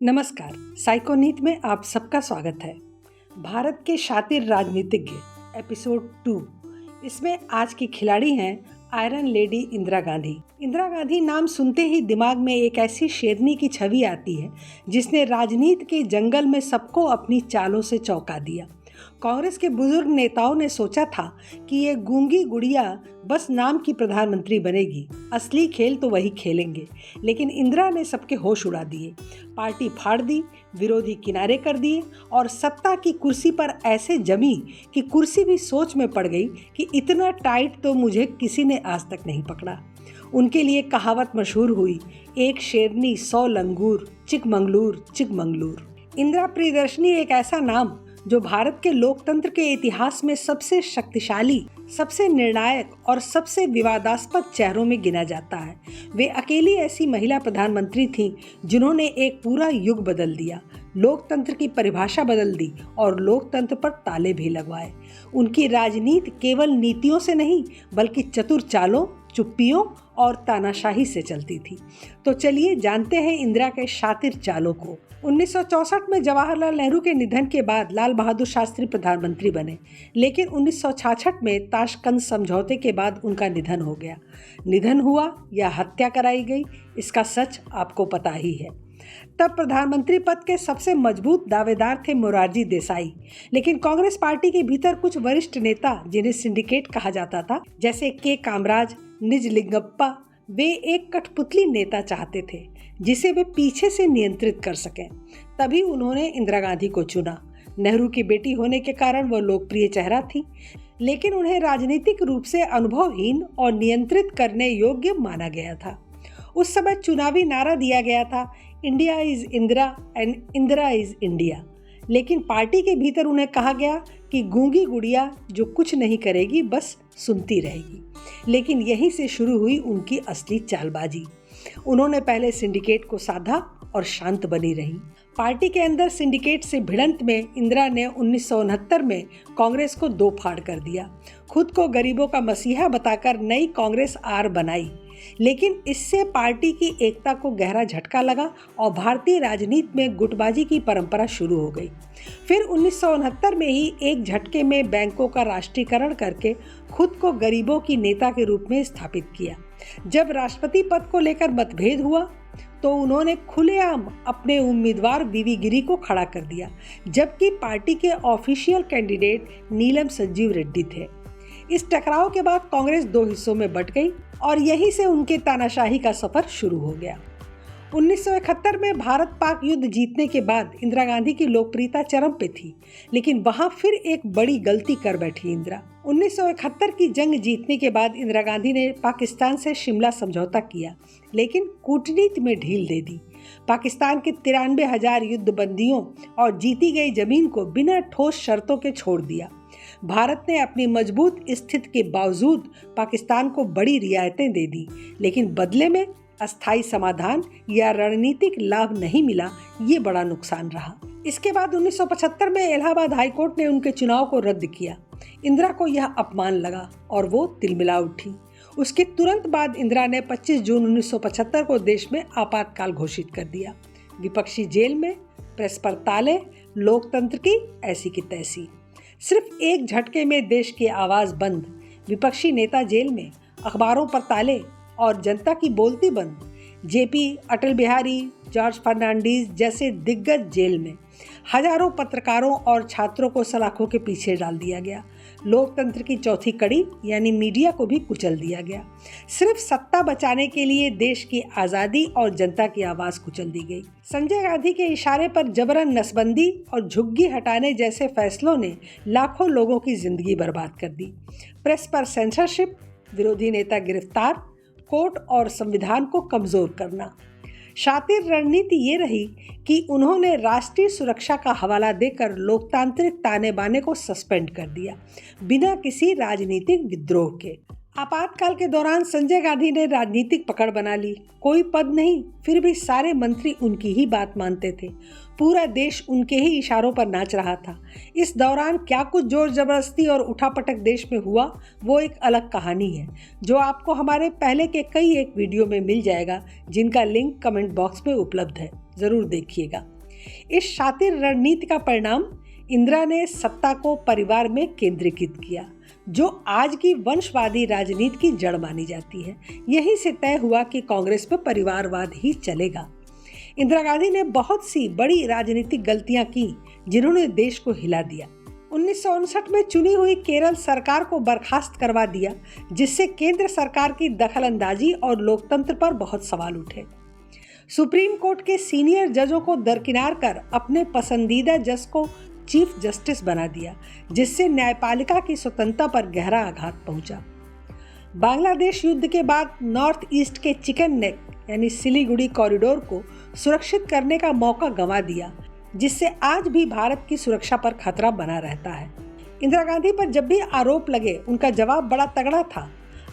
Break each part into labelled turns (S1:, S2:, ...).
S1: नमस्कार, साइकोनीत में आप सबका स्वागत है। भारत के शातिर राजनीतिज्ञ एपिसोड 2। इसमें आज की खिलाड़ी हैं आयरन लेडी इंदिरा गांधी। इंदिरा गांधी नाम सुनते ही दिमाग में एक ऐसी शेरनी की छवि आती है जिसने राजनीति के जंगल में सबको अपनी चालों से चौंका दिया। कांग्रेस के बुजुर्ग नेताओं ने सोचा था कि ये गूंगी गुड़िया बस नाम की प्रधानमंत्री बनेगी, असली खेल तो वही खेलेंगे। लेकिन इंदिरा ने सबके होश उड़ा दिए, पार्टी फाड़ दी, विरोधी किनारे कर दिए और सत्ता की कुर्सी पर ऐसे जमी कि कुर्सी भी सोच में पड़ गई कि इतना टाइट तो मुझे किसी ने आज तक नहीं पकड़ा। उनके लिए कहावत मशहूर हुई, एक शेरनी 100 लंगूर, चिकमंगलूर चिकमंगलूर। इंदिरा प्रियदर्शनी एक ऐसा नाम जो भारत के लोकतंत्र के इतिहास में सबसे शक्तिशाली, सबसे निर्णायक और सबसे विवादास्पद चेहरों में गिना जाता है। वे अकेली ऐसी महिला प्रधानमंत्री थीं जिन्होंने एक पूरा युग बदल दिया, लोकतंत्र की परिभाषा बदल दी और लोकतंत्र पर ताले भी लगवाए। उनकी राजनीति केवल नीतियों से नहीं बल्कि चतुर चालों, चुप्पियों और तानाशाही से चलती थी। तो चलिए जानते हैं इंदिरा के शातिर चालों को। 1964 में जवाहरलाल नेहरू के निधन के बाद लाल बहादुर शास्त्री प्रधानमंत्री बने, लेकिन 1966 में ताशकंद समझौते के बाद उनका निधन हो गया। निधन हुआ या हत्या कराई गई, इसका सच आपको पता ही है। तब प्रधानमंत्री पद के सबसे मजबूत दावेदार थे मोरारजी देसाई, लेकिन कांग्रेस पार्टी के भीतर कुछ वरिष्ठ नेता जिन्हें सिंडिकेट कहा जाता था, जैसे के कामराज, निजलिंगप्पा, वे एक कठपुतली नेता चाहते थे जिसे वे पीछे से नियंत्रित कर सकें। तभी उन्होंने इंदिरा गांधी को चुना। नेहरू की बेटी होने के कारण वह लोकप्रिय चेहरा थी, लेकिन उन्हें राजनीतिक रूप से अनुभवहीन और नियंत्रित करने योग्य माना गया था। उस समय चुनावी नारा दिया गया था, India is Indira and Indira is India. लेकिन पार्टी के भीतर उन्हें कहा गया कि गूंगी गुड़िया जो कुछ नहीं करेगी, बस सुनती रहेगी। लेकिन यहीं से शुरू हुई उनकी असली चालबाजी। उन्होंने पहले सिंडिकेट को साधा और शांत बनी रही। पार्टी के अंदर सिंडिकेट से भिड़ंत में इंदिरा ने 1969 में कांग्रेस को दो फाड़ कर दिया। खुद को गरीबों का मसीहा बताकर नई कांग्रेस आर बनाई, लेकिन इससे पार्टी की एकता को गहरा झटका लगा और भारतीय राजनीति में गुटबाजी की परंपरा शुरू हो गई। फिर 1969 में ही एक झटके में बैंकों का राष्ट्रीयकरण करके खुद को गरीबों की नेता के रूप में स्थापित किया। जब राष्ट्रपति पद को लेकर मतभेद हुआ तो उन्होंने खुलेआम अपने उम्मीदवार वीवी गिरी को खड़ा कर दिया, जबकि पार्टी के ऑफिशियल कैंडिडेट नीलम संजीव रेड्डी थे। इस टकराव के बाद कांग्रेस दो हिस्सों में बंट गई और यहीं से उनके तानाशाही का सफर शुरू हो गया। 1971 में भारत पाक युद्ध जीतने के बाद इंदिरा गांधी की लोकप्रियता चरम पे थी, लेकिन वहां फिर एक बड़ी गलती कर बैठी इंदिरा। 1971 की जंग जीतने के बाद इंदिरा गांधी ने पाकिस्तान से शिमला समझौता किया, लेकिन कूटनीति में ढील दे दी। पाकिस्तान के 93,000 युद्ध बंदियों और जीती गई जमीन को बिना ठोस शर्तों के छोड़ दिया। भारत ने अपनी मजबूत स्थिति के बावजूद पाकिस्तान को बड़ी रियायतें दे दी, लेकिन बदले में अस्थायी समाधान या रणनीतिक लाभ नहीं मिला। ये बड़ा नुकसान रहा। इसके बाद 1975 में इलाहाबाद हाईकोर्ट ने उनके चुनाव को रद्द किया। इंदिरा को यह अपमान लगा और वो तिलमिला उठी। उसके तुरंत बाद इंदिरा ने 25 जून 1975 को देश में आपातकाल घोषित कर दिया। विपक्षी जेल में, प्रेस पर ताले, लोकतंत्र की ऐसी की तैसी। सिर्फ एक झटके में देश की आवाज बंद, विपक्षी नेता जेल में, अखबारों पर ताले और जनता की बोलती बंद। जेपी, अटल बिहारी, जॉर्ज फर्नांडीज जैसे दिग्गज जेल में। हजारों पत्रकारों और छात्रों को सलाखों के पीछे डाल दिया गया। लोकतंत्र की चौथी कड़ी यानी मीडिया को भी कुचल दिया गया। सिर्फ सत्ता बचाने के लिए देश की आज़ादी और जनता की आवाज़ कुचल दी गई। संजय गांधी के इशारे पर जबरन नसबंदी और झुग्गी हटाने जैसे फैसलों ने लाखों लोगों की जिंदगी बर्बाद कर दी। प्रेस पर सेंसरशिप, विरोधी नेता गिरफ्तार, कोर्ट और संविधान को कमजोर करना। शातिर रणनीति ये रही कि उन्होंने राष्ट्रीय सुरक्षा का हवाला देकर लोकतांत्रिक ताने बाने को सस्पेंड कर दिया, बिना किसी राजनीतिक विद्रोह के। आपातकाल के दौरान संजय गांधी ने राजनीतिक पकड़ बना ली। कोई पद नहीं, फिर भी सारे मंत्री उनकी ही बात मानते थे। पूरा देश उनके ही इशारों पर नाच रहा था। इस दौरान क्या कुछ जोर जबरदस्ती और उठापटक देश में हुआ, वो एक अलग कहानी है, जो आपको हमारे पहले के कई एक वीडियो में मिल जाएगा, जिनका लिंक कमेंट बॉक्स में उपलब्ध है। ज़रूर देखिएगा। इस शातिर रणनीति का परिणाम इंदिरा ने सत्ता को परिवार में केंद्रीकृत किया, जो आज की वंशवादी राजनीति की जड़ मानी जाती है। यहीं से तय हुआ कि कांग्रेस में परिवारवाद ही चलेगा। इंदिरा गांधी ने बहुत सी बड़ी राजनीतिक गलतियां की जिन्होंने देश को हिला दिया। 1959 में चुनी हुई केरल सरकार को बर्खास्त करवा दिया, जिससे केंद्र सरकार की दखलंदाजी और लोकतंत्र पर बहुत सवाल उठे। सुप्रीम कोर्ट के सीनियर जजों को दरकिनार कर अपने पसंदीदा जज को चीफ जस्टिस बना दिया, जिससे न्यायपालिका की स्वतंत्रता पर गहरा आघात पहुंचा। बांग्लादेश युद्ध के बाद नॉर्थ ईस्ट के चिकन नेक यानी सिलीगुड़ी कॉरिडोर को सुरक्षित करने का मौका गंवा दिया, जिससे आज भी भारत की सुरक्षा पर खतरा बना रहता है। इंदिरा गांधी पर जब भी आरोप लगे उनका जवाब बड़ा तगड़ा था।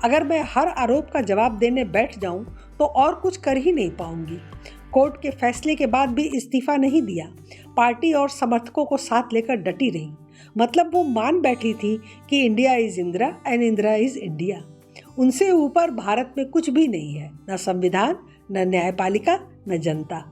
S1: अगर मैं हर आरोप का जवाब देने बैठ जाऊं तो और कुछ कर ही नहीं पाऊंगी। कोर्ट के फैसले के बाद भी इस्तीफा नहीं दिया। पार्टी और समर्थकों को साथ लेकर डटी रही। मतलब वो मान बैठी थी कि India is Indira and Indira is India. उनसे ऊपर भारत में कुछ भी नहीं है, न संविधान, न न्यायपालिका, न जनता।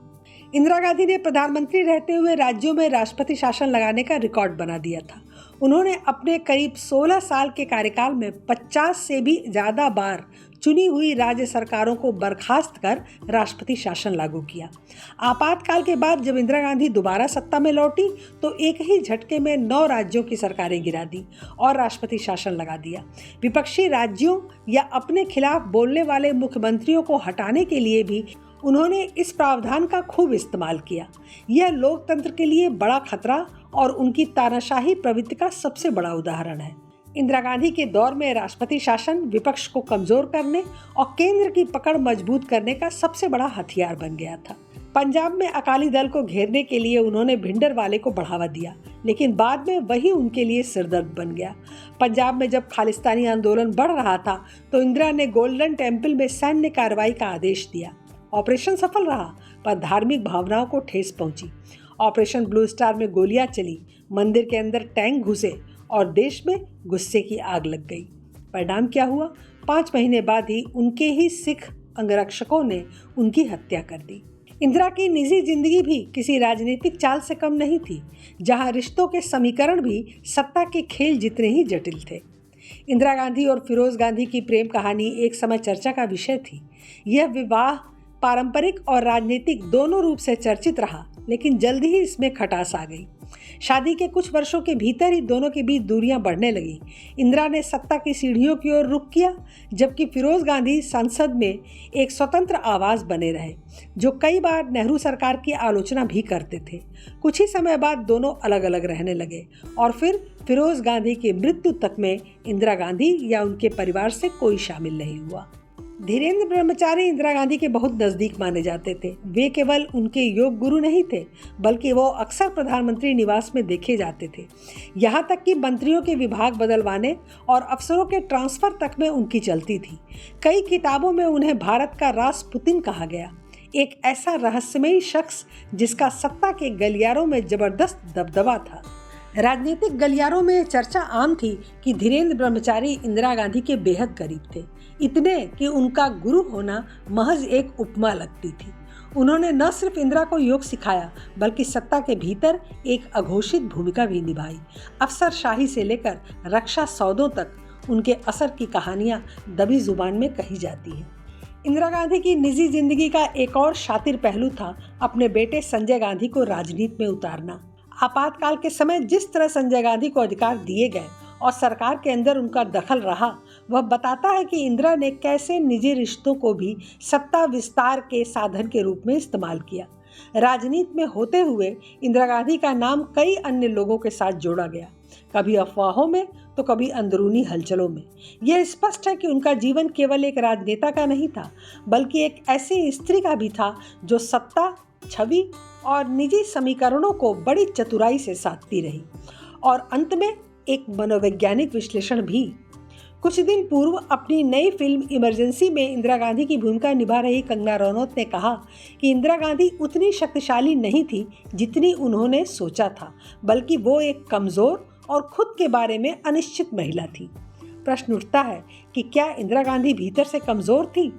S1: इंदिरा गांधी ने प्रधानमंत्री रहते हुए राज्यों में राष्ट्रपति शासन लगाने का रिकॉर्ड बना दिया था। उन्होंने अपने करीब 16 साल के कार्यकाल में 50 से भी ज़्यादा बार चुनी हुई राज्य सरकारों को बर्खास्त कर राष्ट्रपति शासन लागू किया। आपातकाल के बाद जब इंदिरा गांधी दोबारा सत्ता में लौटी तो एक ही झटके में 9 राज्यों की सरकारें गिरा दी और राष्ट्रपति शासन लगा दिया। विपक्षी राज्यों या अपने खिलाफ बोलने वाले मुख्यमंत्रियों को हटाने के लिए भी उन्होंने इस प्रावधान का खूब इस्तेमाल किया। यह लोकतंत्र के लिए बड़ा खतरा और उनकी तानाशाही प्रवृत्ति का सबसे बड़ा उदाहरण है। इंदिरा गांधी के दौर में राष्ट्रपति शासन विपक्ष को कमजोर करने और केंद्र की पकड़ मजबूत करने का सबसे बड़ा हथियार बन गया था। पंजाब में अकाली दल को घेरने के लिए उन्होंने भिंडरवाले को बढ़ावा दिया, लेकिन बाद में वही उनके लिए सिरदर्द बन गया। पंजाब में जब खालिस्तानी आंदोलन बढ़ रहा था तो इंदिरा ने गोल्डन टेम्पल में सैन्य कार्रवाई का आदेश दिया। ऑपरेशन सफल रहा, पर धार्मिक भावनाओं को ठेस पहुंची। ऑपरेशन ब्लू स्टार में गोलियां चली, मंदिर के अंदर टैंक घुसे और देश में गुस्से की आग लग गई। परिणाम क्या हुआ? 5 महीने बाद ही उनके ही सिख अंगरक्षकों ने उनकी हत्या कर दी। इंदिरा की निजी जिंदगी भी किसी राजनीतिक चाल से कम नहीं थी, जहां रिश्तों के समीकरण भी सत्ता के खेल जितने ही जटिल थे। इंदिरा गांधी और फिरोज गांधी की प्रेम कहानी एक समय चर्चा का विषय थी। यह विवाह पारंपरिक और राजनीतिक दोनों रूप से चर्चित रहा, लेकिन जल्द ही इसमें खटास आ गई। शादी के कुछ वर्षों के भीतर ही दोनों के बीच दूरियां बढ़ने लगी। इंदिरा ने सत्ता की सीढ़ियों की ओर रुख किया, जबकि फिरोज गांधी संसद में एक स्वतंत्र आवाज बने रहे, जो कई बार नेहरू सरकार की आलोचना भी करते थे। कुछ ही समय बाद दोनों अलग अलग रहने लगे और फिर फिरोज गांधी की मृत्यु तक में इंदिरा गांधी या उनके परिवार से कोई शामिल नहीं हुआ। धीरेन्द्र ब्रह्मचारी इंदिरा गांधी के बहुत नज़दीक माने जाते थे। वे केवल उनके योग गुरु नहीं थे, बल्कि वो अक्सर प्रधानमंत्री निवास में देखे जाते थे। यहाँ तक कि मंत्रियों के विभाग बदलवाने और अफसरों के ट्रांसफर तक में उनकी चलती थी। कई किताबों में उन्हें भारत का रासपुतिन कहा गया, एक ऐसा रहस्यमयी शख्स जिसका सत्ता के गलियारों में जबरदस्त दबदबा था। राजनीतिक गलियारों में चर्चा आम थी कि धीरेन्द्र ब्रह्मचारी इंदिरा गांधी के बेहद करीब थे, इतने कि उनका गुरु होना महज एक उपमा लगती थी। उन्होंने न सिर्फ इंदिरा को योग सिखाया, बल्कि सत्ता के भीतर एक अघोषित भूमिका भी निभाई। अफसरशाही से लेकर रक्षा सौदों तक उनके असर की कहानियां दबी जुबान में कही जाती हैं। इंदिरा गांधी की निजी जिंदगी का एक और शातिर पहलू था अपने बेटे संजय गांधी को राजनीति में उतारना। आपातकाल के समय जिस तरह संजय गांधी को अधिकार दिए गए और सरकार के अंदर उनका दखल रहा, वह बताता है कि इंदिरा ने कैसे निजी रिश्तों को भी सत्ता विस्तार के साधन के रूप में इस्तेमाल किया। राजनीति में होते हुए इंदिरा गांधी का नाम कई अन्य लोगों के साथ जोड़ा गया, कभी अफवाहों में तो कभी अंदरूनी हलचलों में। यह स्पष्ट है कि उनका जीवन केवल एक राजनेता का नहीं था, बल्कि एक ऐसी स्त्री का भी था जो सत्ता, छवि और निजी समीकरणों को बड़ी चतुराई से साधती रही। और अंत में एक मनोवैज्ञानिक विश्लेषण भी। कुछ दिन पूर्व अपनी नई फिल्म इमरजेंसी में इंदिरा गांधी की भूमिका निभा रही कंगना रनौत ने कहा कि इंदिरा गांधी उतनी शक्तिशाली नहीं थी जितनी उन्होंने सोचा था, बल्कि वो एक कमज़ोर और खुद के बारे में अनिश्चित महिला थी। प्रश्न उठता है कि क्या इंदिरा गांधी भीतर से कमज़ोर थी?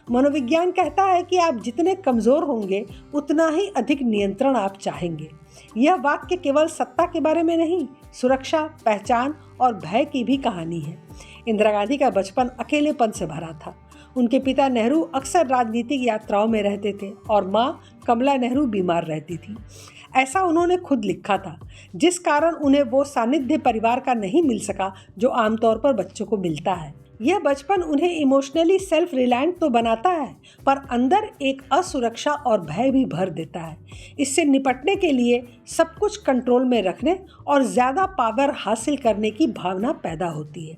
S1: मनोविज्ञान कहता है कि आप जितने कमज़ोर होंगे उतना ही अधिक नियंत्रण आप चाहेंगे। यह वाक्य केवल सत्ता के बारे में नहीं, सुरक्षा, पहचान और भय की भी कहानी है। इंदिरा गांधी का बचपन अकेलेपन से भरा था। उनके पिता नेहरू अक्सर राजनीतिक यात्राओं में रहते थे और माँ कमला नेहरू बीमार रहती थी। ऐसा उन्होंने खुद लिखा था, जिस कारण उन्हें वो सानिध्य परिवार का नहीं मिल सका जो आमतौर पर बच्चों को मिलता है। यह बचपन उन्हें इमोशनली सेल्फ रिलायंट तो बनाता है, पर अंदर एक असुरक्षा और भय भी भर देता है। इससे निपटने के लिए सब कुछ कंट्रोल में रखने और ज़्यादा पावर हासिल करने की भावना पैदा होती है।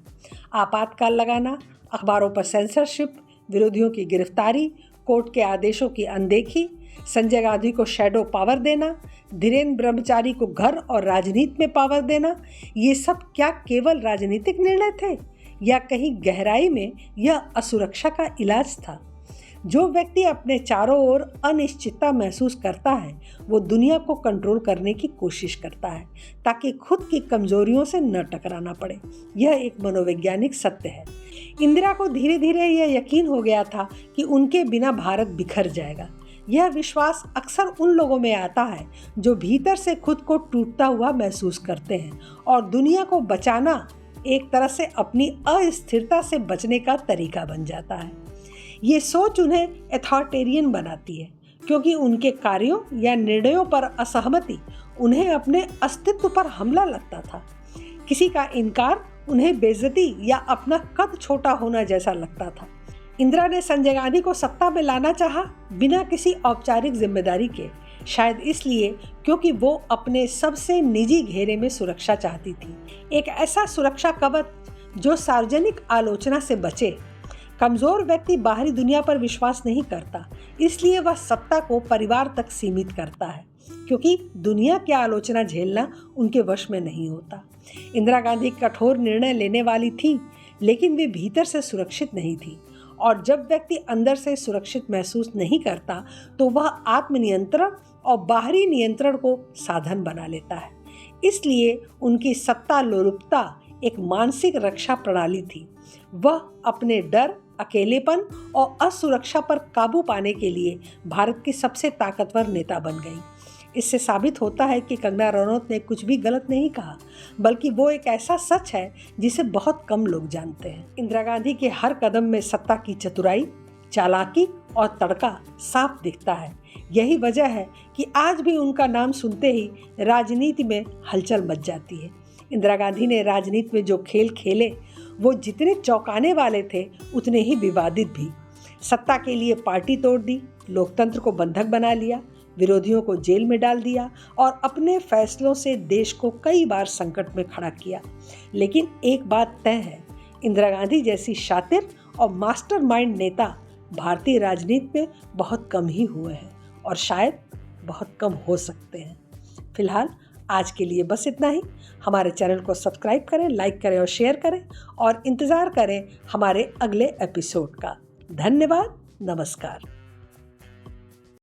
S1: आपातकाल लगाना, अखबारों पर सेंसरशिप, विरोधियों की गिरफ्तारी, कोर्ट के आदेशों की अनदेखी, संजय गांधी को शैडो पावर देना, धीरेन्द्र ब्रह्मचारी को घर और राजनीति में पावर देना, ये सब क्या केवल राजनीतिक निर्णय थे या कहीं गहराई में यह असुरक्षा का इलाज था? जो व्यक्ति अपने चारों ओर अनिश्चितता महसूस करता है वो दुनिया को कंट्रोल करने की कोशिश करता है ताकि खुद की कमजोरियों से न टकराना पड़े। यह एक मनोवैज्ञानिक सत्य है। इंदिरा को धीरे धीरे यह यकीन हो गया था कि उनके बिना भारत बिखर जाएगा। यह विश्वास अक्सर उन लोगों में आता है जो भीतर से खुद को टूटता हुआ महसूस करते हैं और दुनिया को बचाना एक तरह से अपनी अस्थिरता से बचने का तरीका बन जाता है। ये सोच उन्हें अथॉरिटेरियन बनाती है क्योंकि उनके कार्यों या निर्णयों पर असहमति उन्हें अपने अस्तित्व पर हमला लगता था। किसी का इनकार उन्हें बेइज्जती या अपना कद छोटा होना जैसा लगता था। इंदिरा ने संजय गांधी को सत्ता में लाना चाहा बिना किसी औपचारिक जिम्मेदारी के, शायद इसलिए क्योंकि वो अपने सबसे निजी घेरे में सुरक्षा चाहती थी। एक ऐसा सुरक्षा कवच जो सार्वजनिक आलोचना से बचे। कमजोर व्यक्ति बाहरी दुनिया पर विश्वास नहीं करता, इसलिए वह सत्ता को परिवार तक सीमित करता है क्योंकि दुनिया की आलोचना झेलना उनके वश में नहीं होता। इंदिरा गांधी कठोर निर्णय लेने वाली थी, लेकिन वे भीतर से सुरक्षित नहीं थी और जब व्यक्ति अंदर से सुरक्षित महसूस नहीं करता तो वह आत्मनियंत्रण और बाहरी नियंत्रण को साधन बना लेता है। इसलिए उनकी सत्ता लोलुपता एक मानसिक रक्षा प्रणाली थी। वह अपने डर, अकेलेपन और असुरक्षा पर काबू पाने के लिए भारत की सबसे ताकतवर नेता बन गई। इससे साबित होता है कि कंगना रनौत ने कुछ भी गलत नहीं कहा, बल्कि वो एक ऐसा सच है जिसे बहुत कम लोग जानते हैं। इंदिरा गांधी के हर कदम में सत्ता की चतुराई, चालाकी और तड़का साफ दिखता है। यही वजह है कि आज भी उनका नाम सुनते ही राजनीति में हलचल मच जाती है। इंदिरा गांधी ने राजनीति में जो खेल खेले वो जितने चौंकाने वाले थे उतने ही विवादित भी। सत्ता के लिए पार्टी तोड़ दी, लोकतंत्र को बंधक बना लिया, विरोधियों को जेल में डाल दिया और अपने फैसलों से देश को कई बार संकट में खड़ा किया। लेकिन एक बात तय है, इंदिरा गांधी जैसी शातिर और मास्टरमाइंड नेता भारतीय राजनीति में बहुत कम ही हुए हैं और शायद बहुत कम हो सकते हैं। फिलहाल आज के लिए बस इतना ही। हमारे चैनल को सब्सक्राइब करें, लाइक करें और शेयर करें और इंतज़ार करें हमारे अगले एपिसोड का। धन्यवाद। नमस्कार।